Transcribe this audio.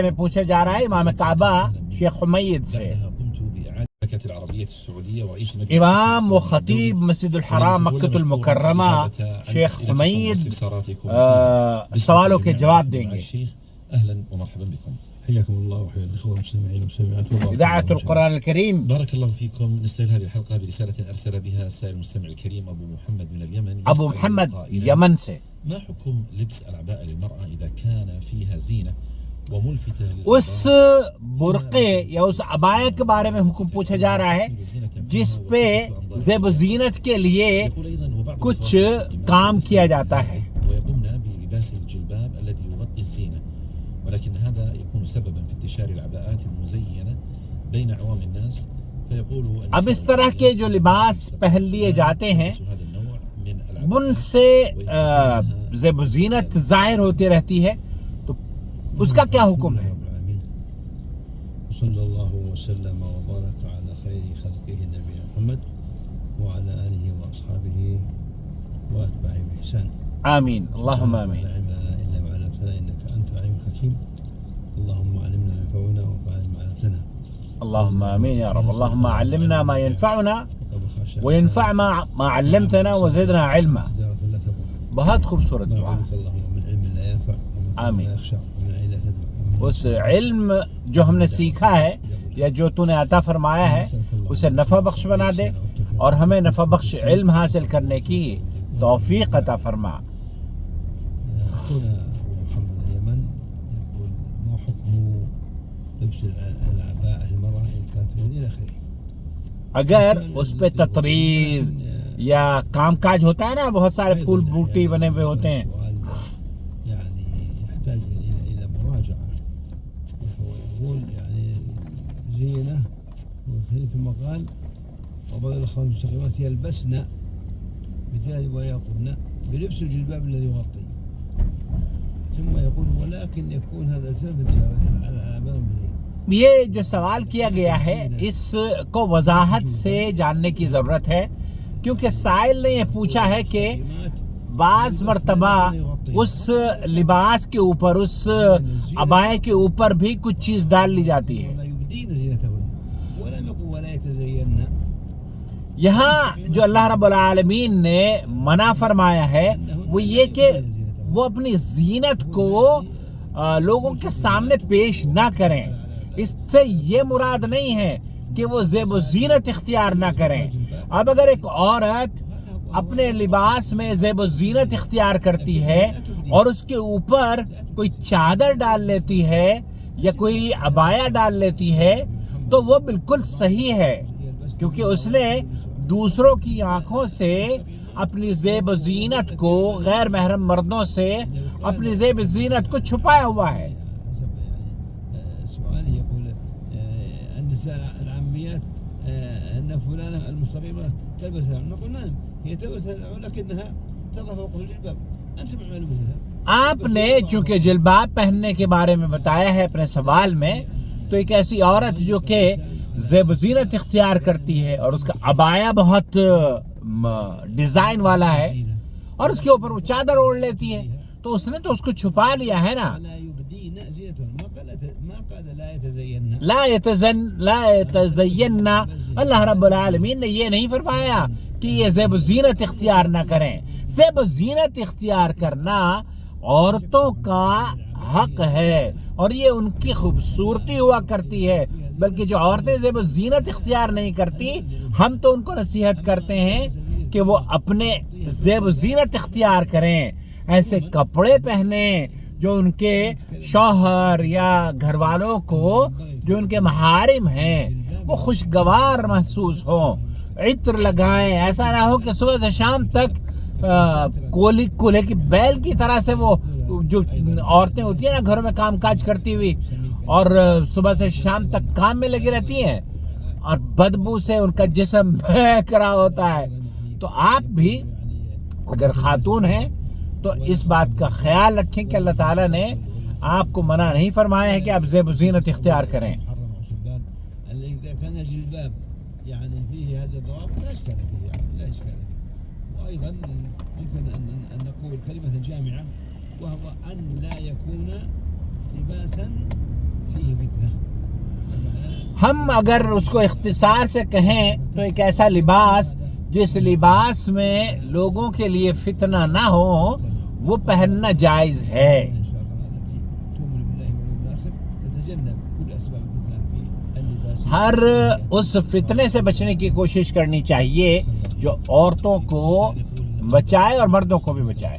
میں پوچھا جا رہا ہے امام کعبہ شیخ حمید سے. امام و خطیب مسجد الحرام مکۃ المکرمہ شیخ حمید سوالوں کے جواب دیں گے. حياكم الله وحيا الإخوة المستمعين والمستمعات. إذاعة القرآن الكريم. بارك الله فيكم. نستهل هذه الحلقة برسالة أرسل بها السائل المستمع الكريم أبو محمد من اليمن. أبو محمد يمن سے. ما حكم لبس العباءة للمرأة إذا كان فيها زينة وملفتة اس برقے یا اس عبایا کے بارے میں حکم پوچھا جا رہا ہے جس پہ زیب و زینت کے لیے کچھ کام کیا جاتا ہے. ويقومن بلباس الجلباب الذي يغطي الزينة، ولكن هذا يكون سببا في انتشار العباءات المزينة بين عوام الناس. فيقول اب اس طرح کے جو لباس پہن لیے جاتے ہیں ان سے زیب و زینت ظاہر ہوتی رہتی ہے، تو اس کا کیا حکم ہے؟ صلی اللہ وسلم وبارک علی خیر خلقہ نبینا محمد وعلى آلہ واصحابہ واتباعہ بإحسان. آمین اللہم آمین. اللهم علمنا ما ينفعنا وانفعنا بما علمتنا. اللهم آمين يا رب. اللهم علمنا ما ينفعنا وينفع ما علمتنا وزدنا علما. بہت خوبصورت دعا. آمین. اس علم جو ہم نے سیکھا ہے یا جو تو نے عطا فرمایا ہے اسے نفع بخش بنا دے اور ہمیں نفع بخش علم حاصل کرنے کی توفیق عطا فرما. اگر اس پہ تطریز یا کام کاج ہوتا ہے نا، بہت سارے پھول بوٹی بنے ہوئے ہوتے ہیں، بلبس الجلباب الذي يغطي، ثم يقول ولكن يكون هذا سبب على الأعمال المزينة. یہ جو سوال کیا گیا ہے اس کو وضاحت سے جاننے کی ضرورت ہے، کیونکہ سائل نے یہ پوچھا ہے کہ بعض مرتبہ اس لباس کے اوپر، اس عبایا کے اوپر بھی کچھ چیز ڈال لی جاتی ہے. یہاں جو اللہ رب العالمین نے منع فرمایا ہے وہ یہ کہ وہ اپنی زینت کو لوگوں کے سامنے پیش نہ کریں. اس سے یہ مراد نہیں ہے کہ وہ زیب و زینت اختیار نہ کریں. اب اگر ایک عورت اپنے لباس میں زیب و زینت اختیار کرتی ہے اور اس کے اوپر کوئی چادر ڈال لیتی ہے یا کوئی عبایا ڈال لیتی ہے تو وہ بالکل صحیح ہے، کیونکہ اس نے دوسروں کی آنکھوں سے اپنی زیب و زینت کو، غیر محرم مردوں سے اپنی زیب و زینت کو چھپایا ہوا ہے. العاميات أن فلانة المستقيمة تلبسها، نقول نعم هي تلبسها ولكنها تضع فوق الجلباب، أنت معمل مثلها. آپ نے چونکہ جلباب پہننے کے بارے میں بتایا ہے اپنے سوال میں، تو ایک ایسی عورت جو کہ زیب و زینت اختیار کرتی ہے اور اس کا عبایا بہت ڈیزائن والا ہے اور اس کے اوپر وہ چادر اوڑھ لیتی ہے، تو اس نے تو اس کو چھپا لیا ہے نا. لا يتزین، اللہ رب العالمین نے یہ نہیں فرمایا کہ یہ زیب و زینت اختیار نہ کریں. زیب و زینت اختیار کرنا عورتوں کا حق ہے اور یہ ان کی خوبصورتی ہوا کرتی ہے، بلکہ جو عورتیں زیب و زینت اختیار نہیں کرتی ہم تو ان کو نصیحت کرتے ہیں کہ وہ اپنے زیب و زینت اختیار کریں، ایسے کپڑے پہنیں جو ان کے شوہر یا گھر والوں کو، جو ان کے محارم ہیں، وہ خوشگوار محسوس ہوں. عطر لگائیں، ایسا نہ ہو کہ صبح سے شام تک کولے کی بیل کی طرح سے وہ جو عورتیں ہوتی ہیں نا گھروں میں کام کاج کرتی ہوئی اور صبح سے شام تک کام میں لگی رہتی ہیں اور بدبو سے ان کا جسم بہک رہا ہوتا ہے. تو آپ بھی اگر خاتون ہیں تو اس بات کا خیال رکھیں کہ اللہ تعالیٰ نے آپ کو منع نہیں فرمایا ہے کہ آپ زیب و زینت اختیار کریں. وأيضا يمكن أن نقول كلمة جامعة، وهو أن لا يكون لباسا ہم اگر اس کو اختصار سے کہیں تو ایک ایسا لباس جس لباس میں لوگوں کے لیے فتنہ نہ ہو وہ پہننا جائز ہے. ہر اس فتنے سے بچنے کی کوشش کرنی چاہیے جو عورتوں کو بچائے اور مردوں کو بھی بچائے.